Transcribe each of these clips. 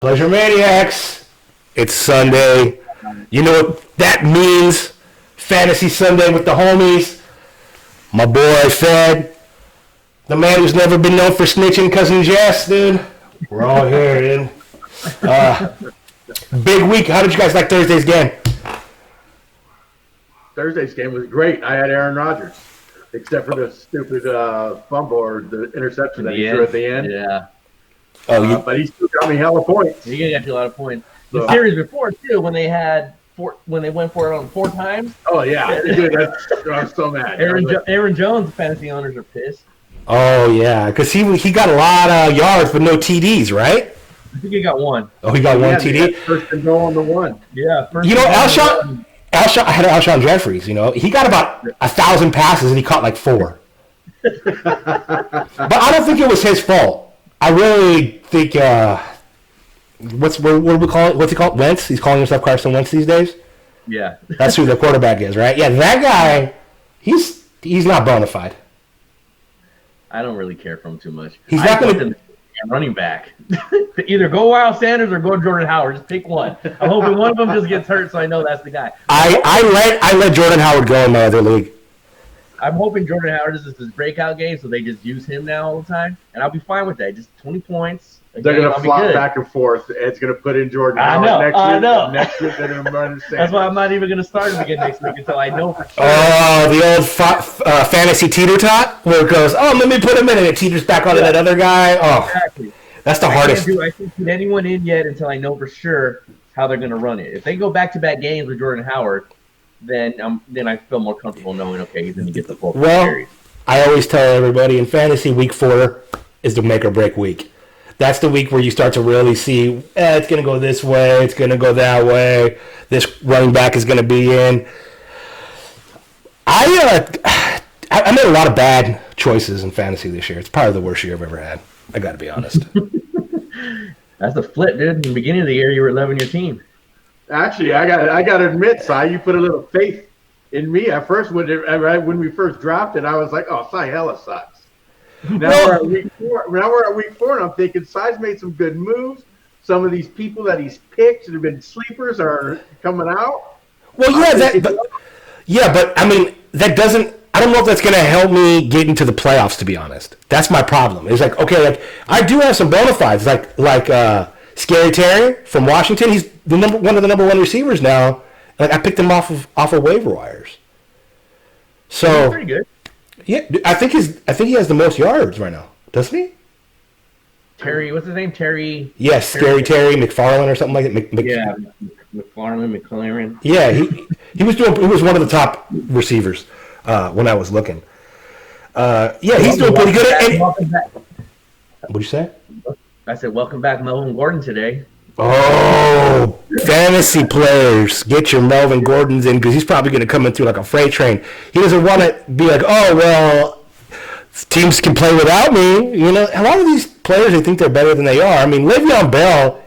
Pleasure Maniacs. It's Sunday. You know what that means? Fantasy Sunday with the homies. My boy Fed. The man who's never been known for snitching, Cousin Jess, dude. We're all here, dude. Big week. How did you guys like Thursday's game? Thursday's game was great. I had Aaron Rodgers, except for the stupid fumble or the interception that he threw at the end. Yeah. But he still got me hella points. He got you a lot of points. The series before, too, when they went for it on 4 times. Oh, yeah. Dude, I'm so mad. Aaron Jones' fantasy owners are pissed. Oh, yeah, because he got a lot of yards but no TDs, right? I think he got one. Oh, he got one TD? First and goal on the one. Yeah. Alshon, I had Alshon Jeffries, he got about 1,000 passes and he caught like 4. But I don't think it was his fault. I really think, what do we call it? What's he called? Wentz? He's calling himself Carson Wentz these days? Yeah. That's who the quarterback is, right? Yeah, that guy, he's not bona fide. I don't really care for him too much. He's not going to running back. Either go Wild Sanders or go Jordan Howard. Just pick one. I'm hoping one of them just gets hurt, so I know that's the guy. I let Jordan Howard go in my other league. I'm hoping Jordan Howard is his breakout game, so they just use him now all the time, and I'll be fine with that. Just 20 points. They're going to flop back and forth. Ed's going to put in Jordan Howard next week. They're going to run Sanders. That's why I'm not even going to start him again next week until I know for sure. Oh, the old fantasy teeter-tot where it goes, let me put him in, and it teeters back onto that other guy. Oh, exactly. That's the hardest. I can't put anyone in yet until I know for sure how they're going to run it. If they go back-to-back games with Jordan Howard, then I feel more comfortable knowing, okay, he's going to get the full series. I always tell everybody in fantasy, week 4 is the make or break week. That's the week where you start to really see, it's going to go this way, it's going to go that way, this running back is going to be in. I made a lot of bad choices in fantasy this year. It's probably the worst year I've ever had. I got to be honest. That's the flip, dude. In the beginning of the year, you were loving your team. Actually, I got to admit, Cy, you put a little faith in me. At first, when we first drafted, I was like, "Oh, Cy hella sucks." Now we're at week 4, and I'm thinking Cy's made some good moves. Some of these people that he's picked that have been sleepers are coming out. Well, but I mean, that doesn't. I don't know if that's going to help me get into the playoffs. To be honest, that's my problem. It's like, okay, I do have some bona fides, like Scary Terry from Washington. He's one of the number 1 receivers now. Like, I picked him off of waiver wires. So he's pretty good. Yeah, I think he has the most yards right now, doesn't he? Terry, what's his name? Terry. Yes, Scary Terry McFarland or something like that. McLaren. Yeah, he was one of the top receivers when I was looking. He's doing pretty good. What'd you say? I said, welcome back, Melvin Gordon, today. Oh, fantasy players, get your Melvin Gordons in because he's probably going to come in through like a freight train. He doesn't want to be like, oh, well, teams can play without me. A lot of these players, they think they're better than they are. I mean, Le'Veon Bell,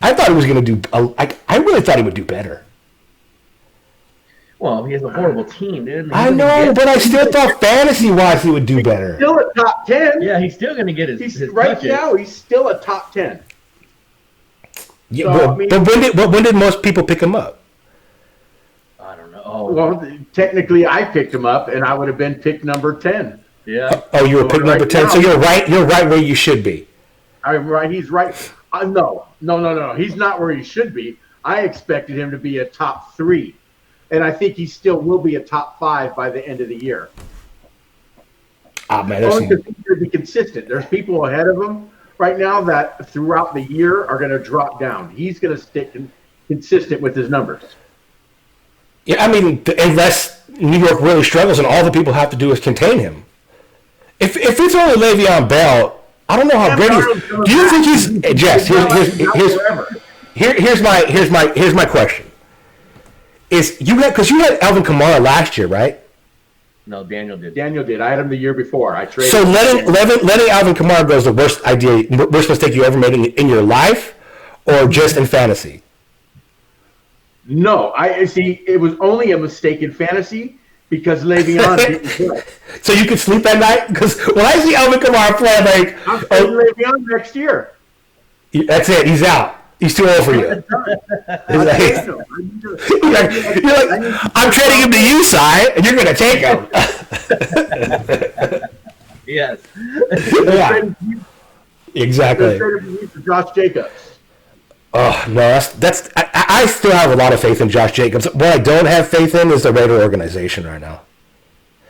I thought he was going to do I really thought he would do better. Well, he has a horrible team, dude. I know, but I still thought fantasy-wise he would do better. Still a top 10. Yeah, he's still going to get his right touches. now, he's still a top 10. Yeah, so, but when did most people pick him up? I don't know. Well, technically, I picked him up, and I would have been pick number 10. Yeah. Oh, you were pick number 10, so you're right. You're right where you should be. I'm right. He's right. No. He's not where he should be. I expected him to be a top 3, and I think he still will be a top 5 by the end of the year. Man, he's going to be consistent. There's people ahead of him right now that throughout the year are going to drop down. He's going to stick consistent with his numbers. Yeah, I mean, unless New York really struggles and all the people have to do is contain him. If it's only Le'Veon Bell, I don't know how great he is. Do you think he's Jess? Here's my question. Because you had Alvin Kamara last year, right? No, Daniel did. I had him the year before. I traded. So letting Alvin Kamara go is the worst mistake you ever made in your life, or just in fantasy? No, I see. It was only a mistake in fantasy because Le'Veon didn't play. So you could sleep at night? Because when I see Alvin Kamara play, I'm like, I'm playing Le'Veon next year. That's it. He's out. He's too old for you. You're like, I'm trading him to you, Cy, and you're going to take him. Yes. Yeah. Exactly. Josh Jacobs. Oh no, that's. I still have a lot of faith in Josh Jacobs. What I don't have faith in is the Raider organization right now.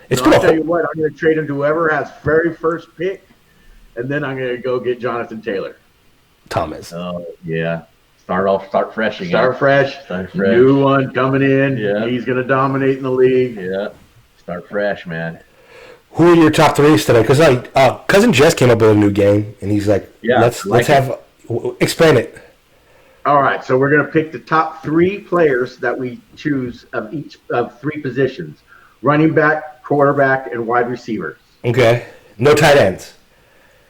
I'll tell you what, I'm going to trade him to whoever has very first pick, and then I'm going to go get Jonathan Taylor. Thomas. Oh yeah. Start fresh again. Start fresh. New one coming in. Yeah. He's going to dominate in the league. Yeah. Start fresh, man. Who are your top threes today? Because cousin Jess came up with a new game, and he's like, let's have explain it. All right, so we're going to pick the top 3 players that we choose of each of 3 positions: running back, quarterback, and wide receivers. Okay. No tight ends.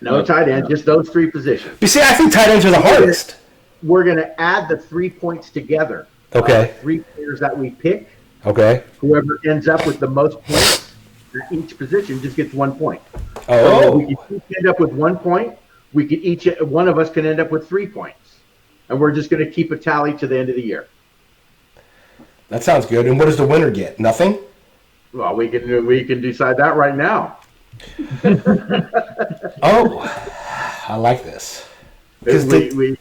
No tight end, just those 3 positions. You see, I think tight ends are the hardest. We're going to add the 3 points together. Okay. 3 players that we pick. Okay. Whoever ends up with the most points at each position just gets 1 point. Oh. So we can each end up with 1 point. We could one of us can end up with 3 points. And we're just going to keep a tally to the end of the year. That sounds good. And what does the winner get? Nothing? Well, we can decide that right now. Oh, I like this. We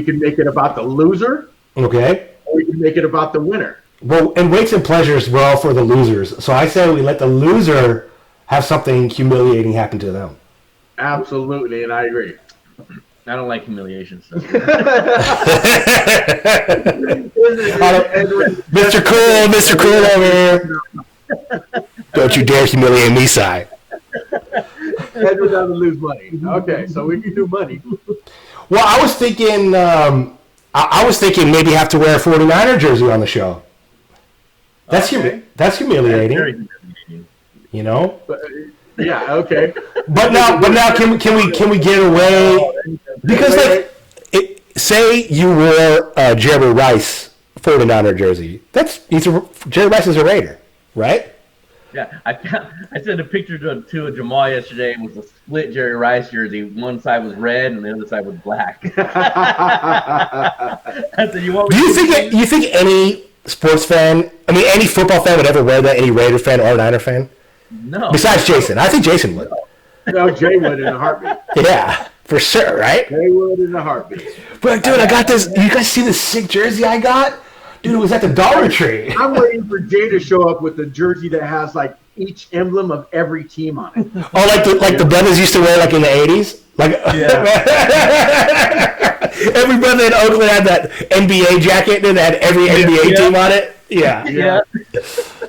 can make it about the loser. Okay. Or we can make it about the winner. Well, in Weights and Pleasures, we're all for the losers. So I say we let the loser have something humiliating happen to them. Absolutely, and I agree. I don't like humiliation stuff. Mr. Cool over here. Don't you dare humiliate me, Cy. Edward doesn't lose money. Okay, so we can do money. Well, I was thinking maybe have to wear a 49er jersey on the show. That's Okay. That's humiliating. Very humiliating. You know? Yeah, okay. But now can we get away? Because say you wore a Jerry Rice 49er jersey. Jerry Rice is a Raider, right? Yeah, I sent a picture to Jamal yesterday. It was a split Jerry Rice jersey. One side was red and the other side was black. I said, "You want?" Do you think any sports fan, any football fan would ever wear that? Any Raider fan or Niner fan? No. Besides Jason, I think Jason would. No, Jay would in a heartbeat. Yeah, for sure, right? Jay would in a heartbeat. But dude, I got this. You guys see this sick jersey I got? Dude, it was at the Dollar Tree. I'm waiting for Jay to show up with a jersey that has like each emblem of every team on it. Oh, like the brothers used to wear like in the 80s? Like every brother in Oakland had that NBA jacket and it had every NBA team on it. Yeah.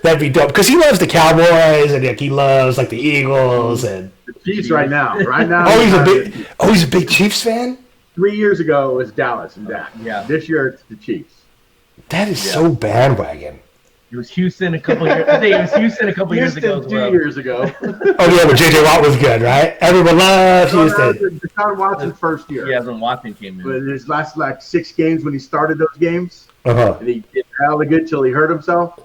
That'd be dope. Because he loves the Cowboys and he loves like the Eagles and The Chiefs right now. he's a big Chiefs fan? 3 years ago it was Dallas and Dak. Yeah. This year it's the Chiefs. That is so bandwagon. It was Houston a couple years. I think it was Houston a couple years ago. Houston 2 years ago. Oh yeah, but JJ Watt was good, right? Everyone loves Houston. Deshaun Watson's first year. Yeah, when Watson came in. But his last 6 games when he started those games, Uh-huh. and he did all the good till he hurt himself.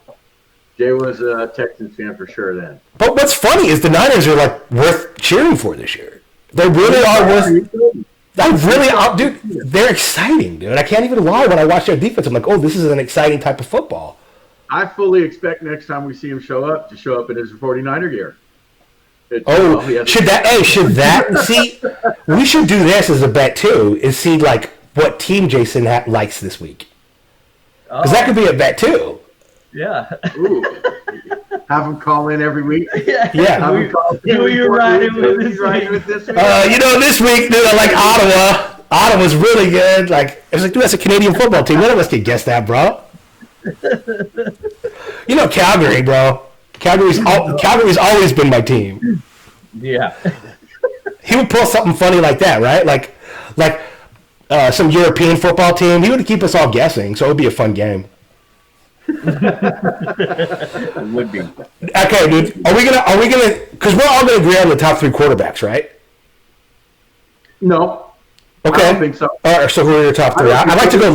Jay was a Texans fan for sure then. But what's funny is the Niners are like worth cheering for this year. They really are worth. Dude. They're exciting, dude. I can't even lie. When I watch their defense, I'm like, oh, this is an exciting type of football. I fully expect next time we see him show up in his 49er gear. Should that see? We should do this as a bet too. Is see like what team Jason likes this week, because that could be a bet too. Yeah. Ooh. Have him call in every week. Yeah. Who you riding with this week? This week? This week, dude, I like Ottawa. Ottawa's really good. Like, it's like, dude, that's a Canadian football team. None of us can guess that, bro. Calgary, bro. Calgary's always been my team. Yeah. He would pull something funny like that, right? Like some European football team. He would keep us all guessing, so it would be a fun game. It would be. Okay, dude. Are we gonna? Because we're all gonna agree on the top 3 quarterbacks, right? No. Okay. I don't think so. All right. So who are your top 3? I'd like to go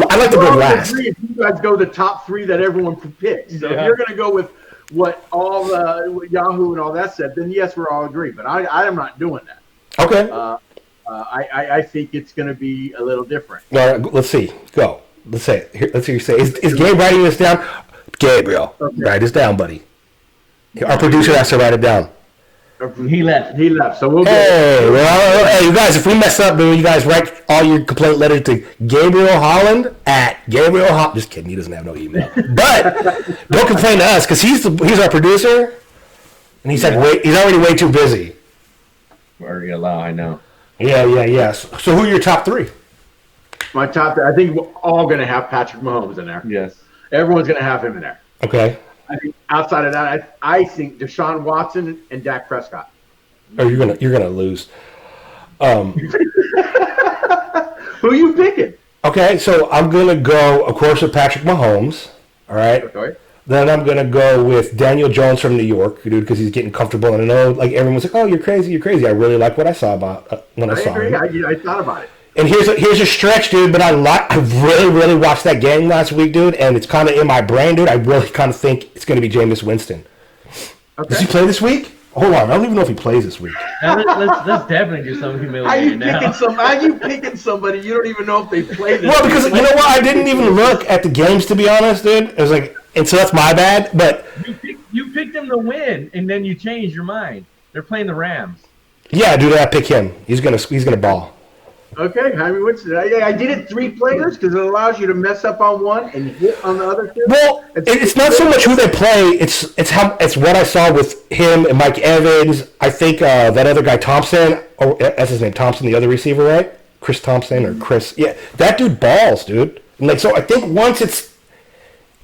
last. If you guys go the top 3 that everyone picks. So if you're gonna go with what all what Yahoo and all that said, then yes, we're all agree. But I am not doing that. Okay. I think it's going to be a little different. All right, let's see. Go. Let's say it. Here, let's hear you say. Is Gabe writing this down? Gabriel, write this down, buddy. Our producer has to write it down. He left. He left. So we'll Hey, hey, you guys, if we mess up, then you guys write all your complaint letters to Gabriel Holland at Gabriel Holland. Just kidding, he doesn't have no email. But don't complain to us because he's our producer, and he's he's already way too busy. Already allowed, I know. Yeah. So who are your top three? My top. I think we're all going to have Patrick Mahomes in there. Yes. Everyone's going to have him in there. Okay. I think outside of that, I think Deshaun Watson and Dak Prescott. Oh, you're gonna lose. Who are you picking? Okay, so I'm gonna go, of course, with Patrick Mahomes. All right. Okay. Then I'm gonna go with Daniel Jones from New York, dude, because he's getting comfortable. And I know, like everyone's like, "Oh, you're crazy, you're crazy." I really like what I saw about when I saw agree. him. I thought about it. And here's a stretch, dude. But I really watched that game last week, dude, and it's kind of in my brain, dude. I really kind of think it's gonna be Jameis Winston. Okay. Does he play this week? Hold on, I don't even know if he plays this week. Now, let's definitely do something humiliating now. How you picking somebody you don't even know if they play this? Well, because you know what, I didn't even look at the games, to be honest, dude. It was like, and so that's my bad. But you picked them to win, and then you changed your mind. They're playing the Rams. yeah, dude, I pick him. He's gonna ball. Okay, I mean, I did it 3 players because it allows you to mess up on one and hit on the other 2. Well, it's not so much who they play; it's what I saw with him and Mike Evans. I think that other guy Thompson, or that's his name, Thompson, the other receiver, right? Chris Thompson or Chris? Yeah, that dude balls, dude. And like, so I think once it's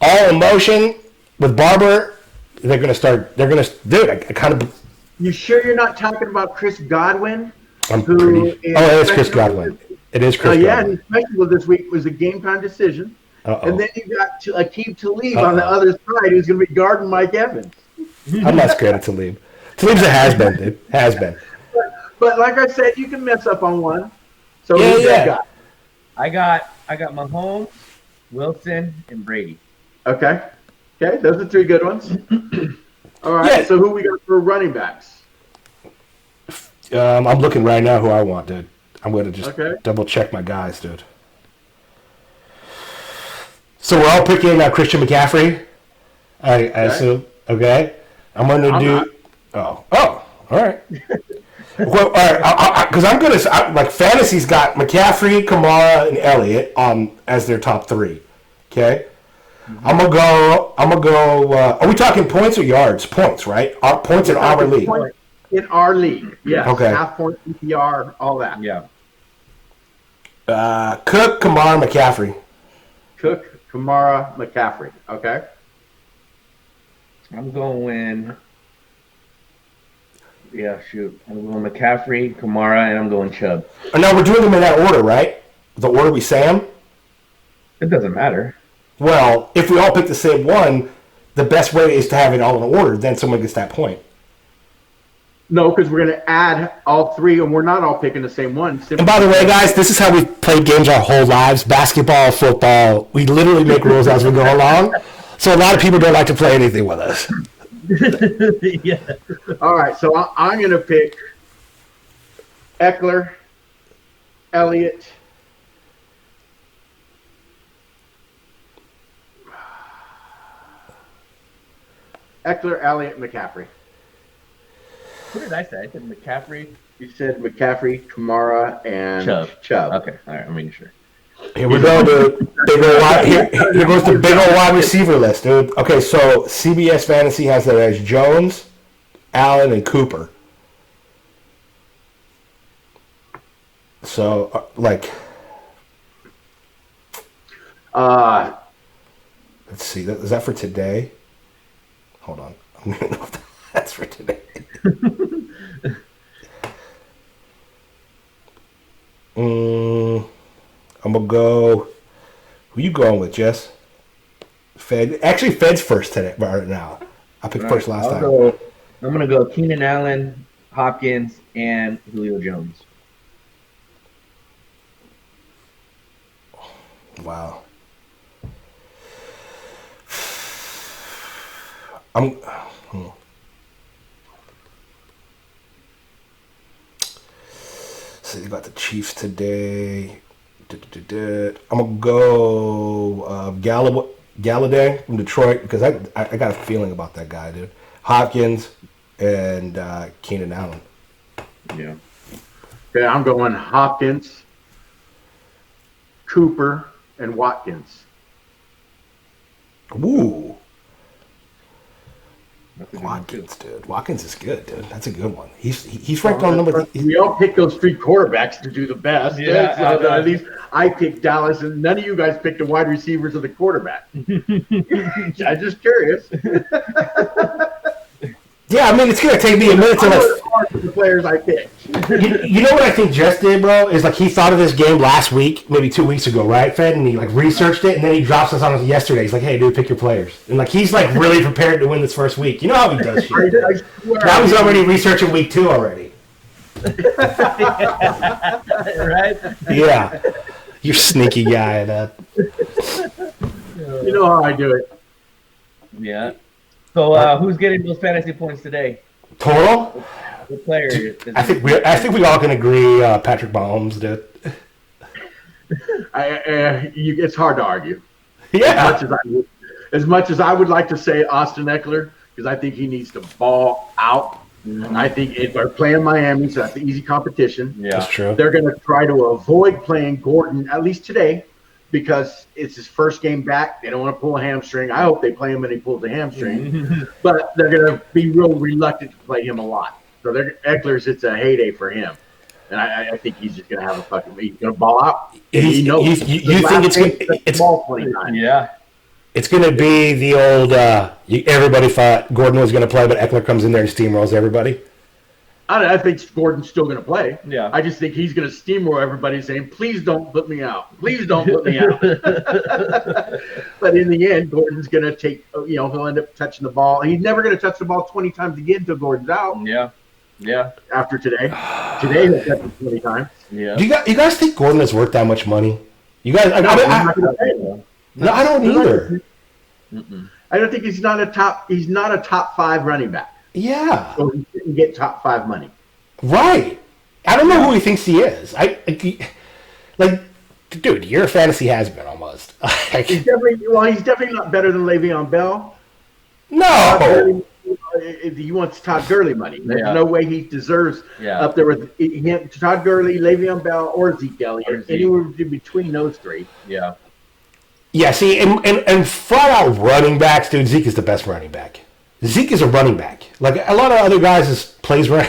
all in motion with Barber, they're gonna start. They're gonna, dude. I kind of. You sure you're not talking about Chris Godwin? I'm pretty. Oh, it is Chris Godwin. It is Chris Yeah, Godwin. and his special this week was a game time decision. Uh-oh. And then you got Akeem Talib on the other side who's going to be guarding Mike Evans. I'm not scared of Talib. Talib's a has-been, dude. Has-been. But like I said, you can mess up on one. So Yeah, who's yeah. that guy? I got Mahomes, Wilson, and Brady. Okay, those are 3 good ones. All right, Yeah. so who we got for running backs? I'm looking right now who I want, dude. I'm going to just Okay. double check my guys, dude. So we're all picking Christian McCaffrey, I assume. Okay. I'm going to do. not. Oh, all right. Well, all right, because I'm going to like fantasy's got McCaffrey, Kamara, and Elliott as their top 3. Okay. I'm gonna go. Are we talking points or yards? Points, right? Points in our league. In our league, yes. Okay. Half point PPR, all that. Yeah. Cook, Kamara, McCaffrey. Cook, Kamara, McCaffrey. Okay. I'm going. Yeah, shoot. I'm going McCaffrey, Kamara, and I'm going Chubb. And now we're doing them in that order, right? The order we say them? It doesn't matter. Well, if we all pick the same one, the best way is to have it all in order. Then someone gets that point. No, because we're going to add all 3, and we're not all picking the same one. And by the way, guys, this is how we've played games our whole lives. Basketball, football. We literally make rules as we go along. So a lot of people don't like to play anything with us. Yeah. All right, so I'm going to pick Eckler, Elliott, McCaffrey. What did I say? I said McCaffrey. You said McCaffrey, Kamara, and Chubb. Okay, all right. I'm making sure. Here we go, dude. Here goes the big old wide receiver list, dude. Okay, so CBS Fantasy has that as Jones, Allen, and Cooper. So, let's see. Is that for today? Hold on. I don't know if that's for today. I'm going to go. Who you going with, Jess? Fed. Actually, Fed's first today, right now. I picked first last time. I'm going to go Keenan Allen, Hopkins, and Julio Jones. Wow. So got the Chiefs today. I'm going to go Galladay from Detroit because I got a feeling about that guy, dude. Hopkins and Keenan Allen. Yeah. Okay, I'm going Hopkins, Cooper, and Watkins. Ooh. That's a good one, Watkins, dude. Watkins is good, dude. That's a good one. He's ranked on number. We all pick those three quarterbacks to do the best. Yeah, So at least I picked Dallas, and none of you guys picked the wide receivers or the quarterback. I'm just curious. Yeah, I mean, it's gonna take me a minute to like the players I picked. You know what I think Jess did, bro? Is like he thought of this game last week, maybe 2 weeks ago, right, Fed? And he like researched it, and then he drops us on us yesterday. He's like, "Hey, dude, pick your players." And like he's like really prepared to win this first week. You know how he does shit. Now he's already researching week 2 already. Right? Yeah, you're sneaky guy. That. You know how I do it. Yeah. So who's getting those fantasy points today? Total? What player? I think we all can agree. Patrick Mahomes did. It's hard to argue. Yeah. As much as I would like to say Austin Eckler, because I think he needs to ball out. Mm-hmm. I think they're playing Miami, so that's an easy competition. Yeah, that's true. They're going to try to avoid playing Gordon, at least today, because it's his first game back. They don't want to pull a hamstring. I hope they play him and he pulls a hamstring. But they're going to be real reluctant to play him a lot. So Eckler's, it's a heyday for him. And I think he's just going to have he's going to ball out. You think it's ball 29. Yeah. It's going to be the old, everybody thought Gordon was going to play, but Eckler comes in there and steamrolls everybody. I think Gordon's still going to play. Yeah. I just think he's going to steamroll everybody saying, please don't put me out. Please don't put me out. But in the end, Gordon's going to take, he'll end up touching the ball. He's never going to touch the ball 20 times again until Gordon's out. Yeah. Yeah. After today. Today, he'll touch it 20 times. Yeah. Do you guys think Gordon is worth that much money? You guys, I don't either. I don't think he's not a top 5 running back. Yeah. So he shouldn't get top 5 money. Right. I don't know who he thinks he is. Dude, you're a fantasy has-been almost. He's definitely not better than Le'Veon Bell. No. He wants Todd Gurley money. There's no way he deserves up there with Todd Gurley, Le'Veon Bell, or Zeke Elliott. Anywhere between those three. Yeah. Yeah, see, and flat out running backs, dude, Zeke is the best running back. Zeke is a running back. Like, a lot of other guys plays running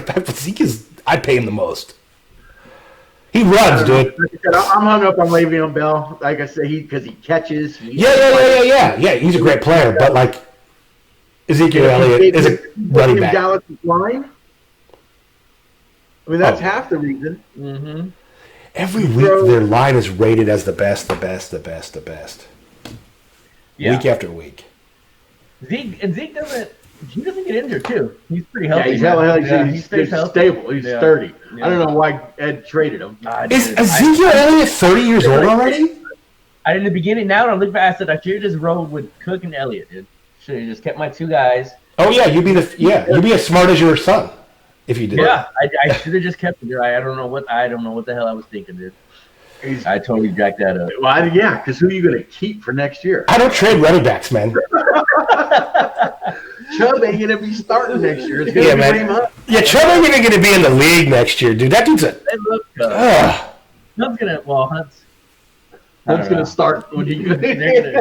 back, but Zeke I pay him the most. He runs, dude. I'm hung up on Le'Veon Bell. Like I said, because he catches. Yeah. He's a great player, but, like, Ezekiel Elliott is a running back. Dallas line? I mean, that's half the reason. Mm-hmm. Every week, their line is rated as the best. Yeah. Week after week. Zeke doesn't get injured too. He's pretty healthy. He's stable. He's sturdy. Yeah. I don't know why Ed traded him. Is Ezekiel Elliott 30 years old already? In the beginning, now I look back, I said I should have just rolled with Cook and Elliott, dude. Should have just kept my 2 guys. Oh yeah, you'd be as smart as your son if you did. Yeah, I should have just kept it. I don't know what the hell I was thinking, dude. I totally jacked that up. Well, because who are you going to keep for next year? I don't trade running backs, man. Chubb ain't going to be starting next year. It's yeah, man. Yeah, Chubb ain't even going to be in the league next year, dude. That dude's Chubb's going to, Hunt's going to start when he Yeah,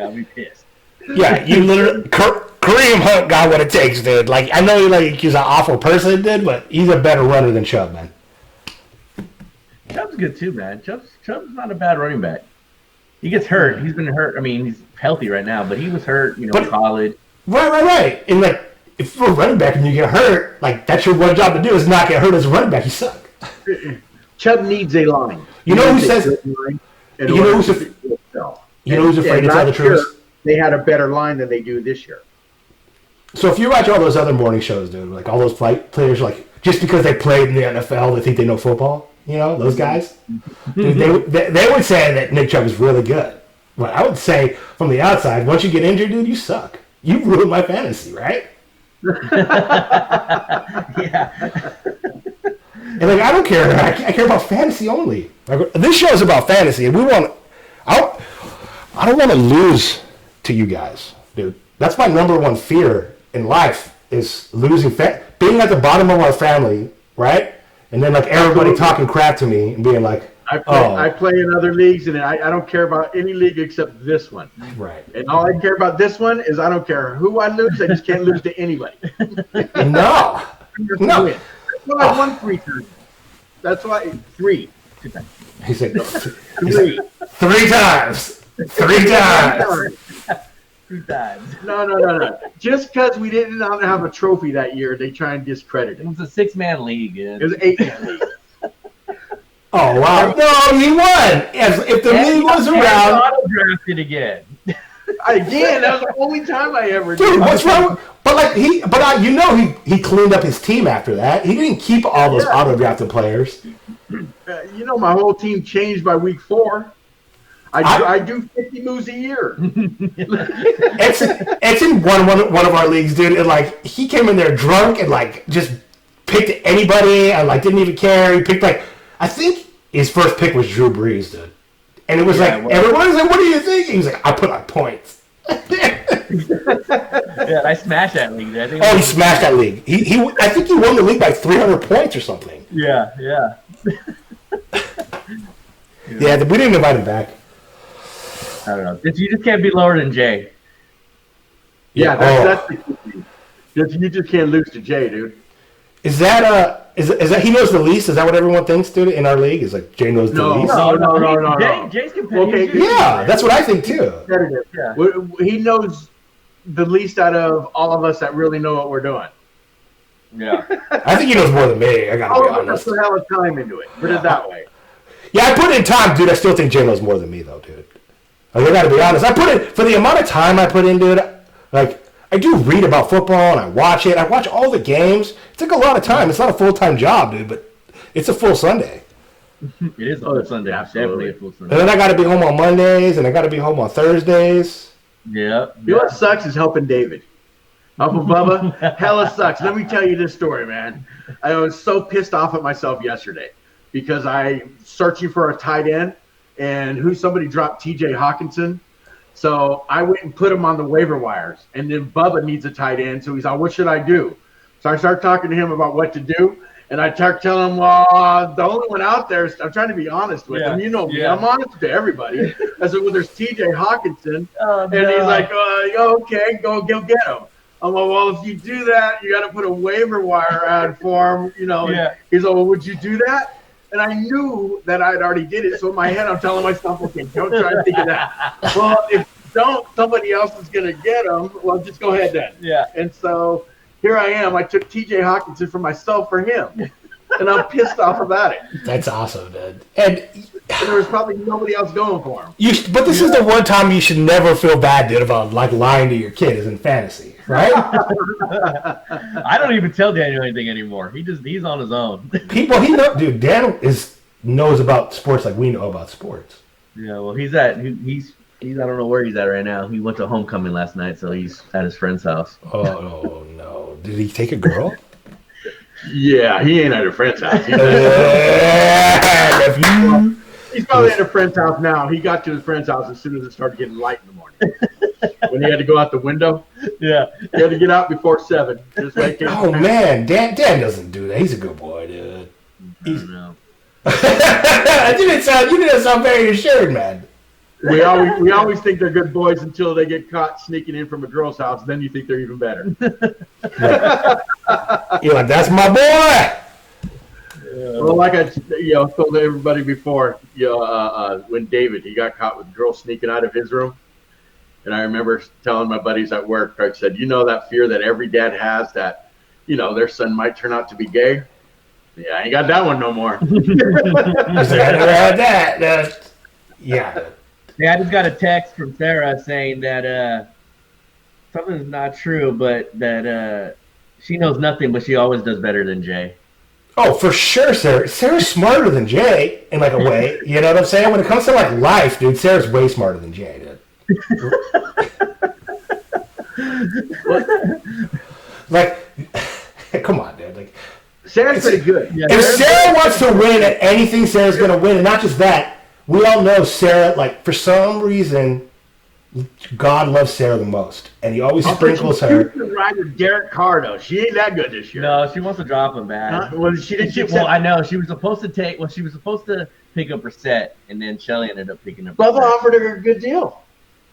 I'll be pissed. Yeah, you literally Kareem Hunt got what it takes, dude. Like, I know he's an awful person, dude, but he's a better runner than Chubb, man. Chubb's good too, man. Chubb's not a bad running back. He gets hurt. He's been hurt. I mean, he's healthy right now, but he was hurt, college. Right. And if you're a running back and you get hurt, that's your one job to do is not get hurt as a running back. You suck. Chubb needs a line. You know who says? You know who's afraid to tell the truth? They had a better line than they do this year. So if you watch all those other morning shows, dude, like all those players, just because they played in the NFL, they think they know football. Those guys. Dude, they would say that Nick Chubb is really good. But I would say from the outside, once you get injured, dude, you suck. You ruined my fantasy, right? Yeah. And like I don't care. I care about fantasy only. Like, this show is about fantasy, and I don't want to lose to you guys, dude. That's my number one fear in life is losing, being at the bottom of our family, right? And then like everybody talking crap to me and being like, I play in other leagues, and I don't care about any league except this one. Right. And all I care about this one is I don't care who I lose. I just can't lose to anybody. No. That's why I won 3 times. That's why 3. He said 3. 3 times. 3 times. 2 times. No. Just because we didn't have a trophy that year, they try and discredit It it. was a 6-man league. It was an 8-man league. Oh wow! No, he won. If the league was around, Auto-drafted again. Again, that was the only time I ever did. dude, what's wrong? But like he cleaned up his team after that. He didn't keep all those auto-drafted players. My whole team changed by week 4. I do 50 moves a year. Edson won one of our leagues, dude, and like he came in there drunk and like just picked anybody and like didn't even care. He picked like I think his first pick was Drew Brees, dude, and it was everyone was like, "What are you thinking?" He's like, "I put on points." Yeah, I smashed that league. He smashed that league. I think he won the league by 300 points or something. Yeah. Yeah, we didn't invite him back. I don't know. You just can't be lower than Jay. Yeah, that's the key thing. You just can't lose to Jay, dude. Is that is that he knows the least? Is that what everyone thinks, dude? In our league, is like Jay knows the least. No. Jay's competitive. Okay, yeah, that's what I think too. Yeah. He knows the least out of all of us that really know what we're doing. Yeah. I think he knows more than me. I gotta be honest. Put a hell of time into it. Put it that way. Yeah, I put in time, dude. I still think Jay knows more than me, though, dude. Like, I gotta be honest. I put in for the amount of time I put into it. Like, I do read about football and I watch it. I watch all the games. It took a lot of time. It's not a full-time job, dude, but it's a full Sunday. It is a full Sunday. Definitely a full Sunday. And then I gotta be home on Mondays and I gotta be home on Thursdays. Yeah. You know what sucks is helping David. Helping Bubba, hella sucks. Let me tell you this story, man. I was so pissed off at myself yesterday because I searching for a tight end and somebody dropped TJ Hawkinson. So I went and put him on the waiver wires. And then Bubba needs a tight end. So he's like, what should I do? So I start talking to him about what to do. And I start telling him, well, the only one out there, I'm trying to be honest with him. You know me. I'm honest to everybody. I said, well, there's TJ Hawkinson. And he's like, okay, go get him. I'm like, well, if you do that, you got to put a waiver wire ad for him. He's like, well, would you do that? And I knew that I'd already did it. So in my head, I'm telling myself, okay, don't try to think of that. Well, if you don't, somebody else is going to get him. Well, just go ahead then. Yeah. And so here I am. I took TJ Hawkinson for myself for him. And I'm pissed off about it. That's awesome, man. And there was probably nobody else going for him. But this is the one time you should never feel bad, dude, about like lying to your kid is in fantasy, right? I don't even tell Daniel anything anymore. He's on his own. Dude, Dan knows about sports like we know about sports. Yeah, well, he's I don't know where he's at right now. He went to homecoming last night, so he's at his friend's house. Oh no! Did he take a girl? Yeah, he ain't at a friend's house. He's probably at a friend's house now. He got to his friend's house as soon as it started getting light in the morning. When he had to go out the window. Yeah. He had to get out before 7. Man, Dan doesn't do that. He's a good boy, dude. I don't know. You didn't sound very assured, man. We always think they're good boys until they get caught sneaking in from a girl's house. Then you think they're even better. You're like, that's my boy. Well, like I told everybody before, when David, he got caught with girls sneaking out of his room. And I remember telling my buddies at work, I said, that fear that every dad has that, their son might turn out to be gay? Yeah, I ain't got that one no more. I never had that. Yeah. Yeah, I just got a text from Sarah saying that something's not true, but that she knows nothing, but she always does better than Jay. Oh, for sure, Sarah. Sarah's smarter than Jay in like a way. You know what I'm saying? When it comes to like life, dude, Sarah's way smarter than Jay, dude. Like, come on, dude. Like, Sarah's pretty good. Yeah. If Sarah wants to win at anything, Sarah's going to win. And not just that, we all know Sarah, like, for some reason, God loves Sarah the most. And he always sprinkles her. She's ride with Derek Carr, though. She ain't that good this year. No, she wants to drop him back. Well, she didn't. Well, I know. She was supposed to pick up Brissett, and then Shelley ended up picking up Bubba Brissett. offered her a good deal.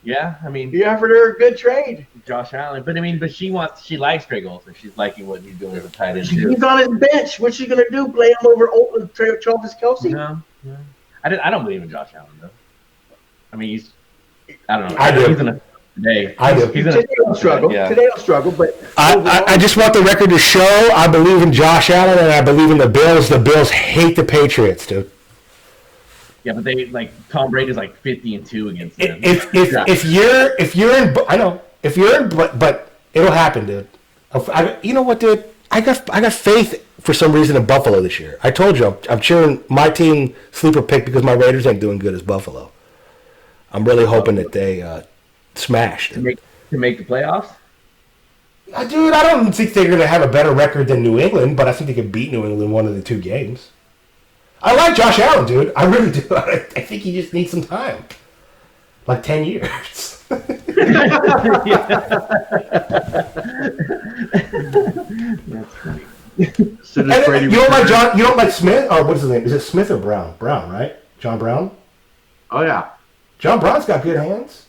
Yeah, I mean, He offered her a good trade. Josh Allen. But she likes Greg Olsen. She's liking what he's doing as a tight end, too. He's on his bench. What's she going to do? Play him over Travis Kelce? No. I don't believe in Josh Allen, though. I mean, I don't know. I do. He's in a today. I do. He's in Today he'll struggle. Yeah. Today he'll struggle, but I just want the record to show I believe in Josh Allen and I believe in the Bills. The Bills hate the Patriots, dude. Yeah, but they Tom Brady's 50-2 against them. If you're in, I know if you're in, but it'll happen, dude. You know what, dude? I got faith for some reason in Buffalo this year. I told you I'm cheering my team sleeper pick because my Raiders ain't doing good as Buffalo. I'm really hoping that they smash to make the playoffs. Dude, I don't think they're gonna have a better record than New England, but I think they can beat New England one of the 2 games. I like Josh Allen, dude. I really do. I think he just needs some time. Like 10 years. That's funny. You don't like Smith? Or what is his name? Is it Smith or Brown? Brown, right? John Brown? oh yeah, John Brown's got good hands.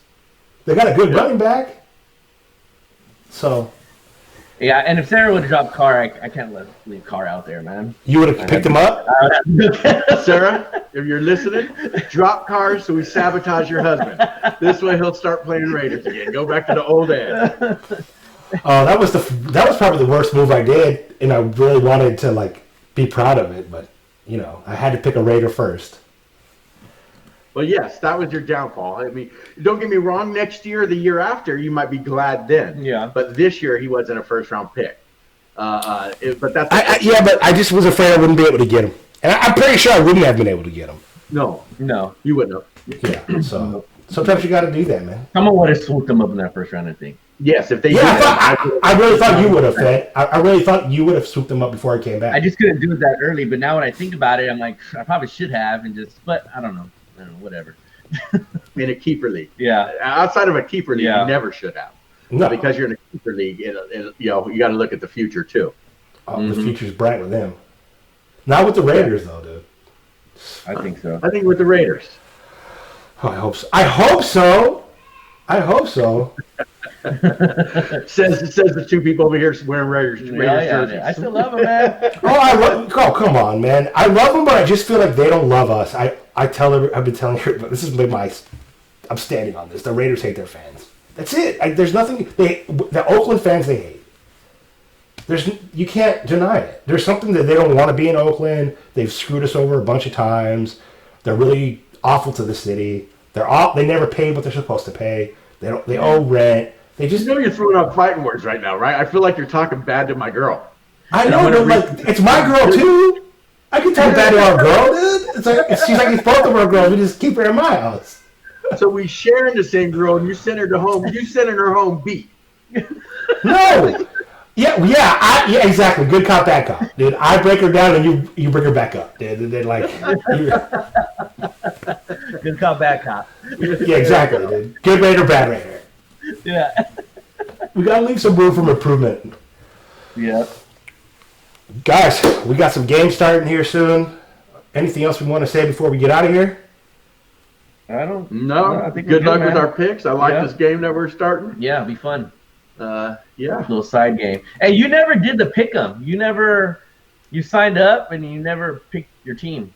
They got a good running back. So Yeah, and if Sarah would have dropped Carr, I can't leave Carr out there, man. you would have picked him up? Sarah, if you're listening, drop cars so we sabotage your husband. This way he'll start playing Raiders again. Go back to the old days. Oh, that was probably the worst move I did, and I really wanted to be proud of it, but I had to pick a Raider first. Well, yes, that was your downfall. I mean, don't get me wrong. Next year, the year after, you might be glad then. Yeah. But this year, he wasn't a first-round pick. But that's but I just was afraid I wouldn't be able to get him, and I'm pretty sure I wouldn't have been able to get him. no, You you wouldn't have. Yeah, so sometimes you got to do that, man. Someone would have swooped him up in that first round, I think. Yes, if they. Yeah, did that, I really thought you would have, Fed. I really thought you would have swooped him up before I came back. I just couldn't do it that early, but now when I think about it, I'm like, I probably should have, but I don't know. Whatever. in a keeper league. Yeah. Outside of a keeper league, Yeah. you never should have. No, Because you're in a keeper league, you got to look at the future too. The future's bright with him. Not with the Raiders, though, dude. I think so. I think with the Raiders. Oh, I hope so. I hope so. I hope so. Says the 2 people over here wearing Raiders jerseys. I still love him, man. Oh, come on, man. I love them, but I just feel like they don't love us. I've been telling her, but this is I'm standing on this. The Raiders hate their fans. That's it. There's nothing. The Oakland fans they hate. You can't deny it. There's something that they don't want to be in Oakland. They've screwed us over a bunch of times. They're really awful to the city. They never pay what they're supposed to pay. They owe rent. They just You know you're throwing out fighting words right now, right? I feel like you're talking bad to my girl. I know, but it's my girl too. I can talk bad to our girl, dude. She's like it's both of our girls. We just keep her in my house. So we sharing the same girl, and you send her to home. You sending her home beat. No. Yeah, exactly. Good cop, bad cop, dude. I break her down, and you bring her back up, dude. Good cop, bad cop. Yeah, exactly, dude. Good Raider, bad Raider. Yeah. We gotta leave some room for improvement. Yeah. Guys, we got some games starting here soon. Anything else we want to say before we get out of here? I don't. No. I think Good luck man. with our picks. I like this game that we're starting. Yeah, it'll be fun. Yeah. Little side game. Hey, you never did the pick 'em. You signed up and you never picked your team.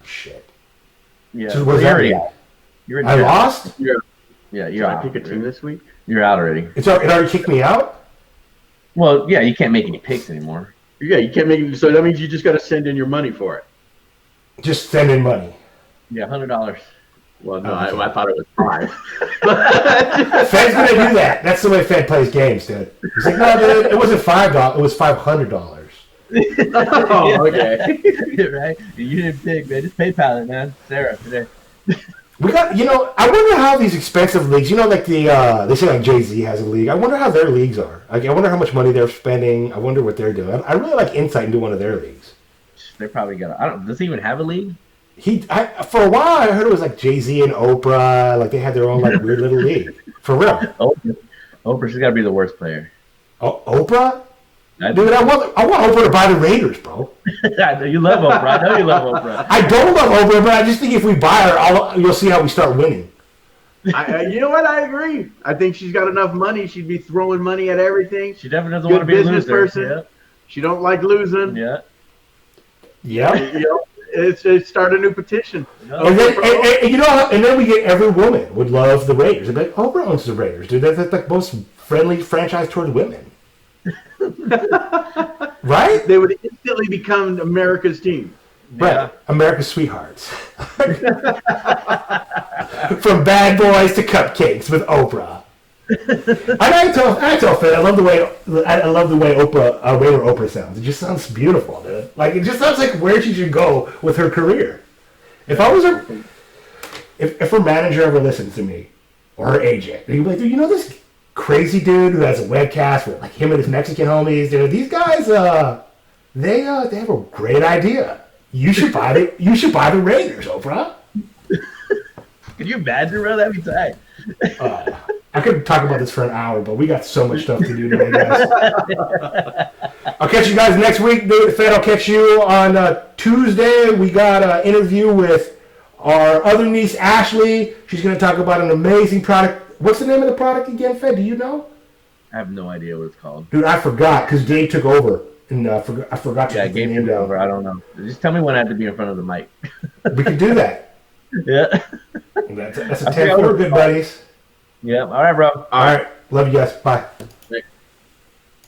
Shit. Yeah. So what does that mean? I lost? Yeah. Yeah, Should you're I out. pick a team this week? You're out already. It already kicked me out? Well, yeah, you can't make any picks anymore. Yeah, you can't make it. So that means you just got to send in your money for it. Just send in money. Yeah, $100. Well, no, I thought it was 5. Fed's gonna do that. That's the way Fed plays games, dude. He's like, no, dude, it wasn't $5. It was $500. Oh, okay. Right? You didn't pick, man. Just PayPal it, man. Sarah, today. We got, I wonder how these expensive leagues, like they say like Jay-Z has a league. I wonder how their leagues are. Like, I wonder how much money they're spending. I wonder what they're doing. I really like insight into one of their leagues. They probably got. Does he even have a league? For a while, I heard it was like Jay-Z and Oprah. Like they had their own like weird little league. For real. Oprah, she's got to be the worst player. Oh, Oprah? Dude, I want Oprah to buy the Raiders, bro. You love Oprah. I know you love Oprah. I don't love Oprah, but I just think if we buy her, you'll see how we start winning. You know what? I agree. I think she's got enough money. She'd be throwing money at everything. She definitely doesn't want to be a loser. Person. Yeah. She don't like losing. Yeah. Yeah. It's start a new petition. No. And then we get every woman would love the Raiders. They'd be like, Oprah owns the Raiders, dude. That's the most friendly franchise towards women. Right? They would instantly become America's team. Right. Yeah. America's sweethearts. From bad boys to cupcakes with Oprah. And I tell Fed, I love the way Oprah, Ray or Oprah sounds. It just sounds beautiful, dude. Like it just sounds like where she should go with her career. If I was if her manager ever listens to me, or her agent, he'd be like, dude, this crazy dude who has a webcast with like him and his Mexican homies, dude. These guys, they have a great idea. You should buy the Raiders, Oprah. Could you imagine, bro? That'd be tight. I could talk about this for an hour, but we got so much stuff to do today, guys. I'll catch you guys next week. Fed, I'll catch you on Tuesday. We got an interview with our other niece, Ashley. She's going to talk about an amazing product. What's the name of the product again, Fed? Do you know? I have no idea what it's called. Dude, I forgot because Gabe took over. And I forgot to put the name down. Over. I don't know. Just tell me when I have to be in front of the mic. We can do that. Yeah. That's a 10-4, good buddies. Yeah. All right, bro. All right. Love you guys. Bye.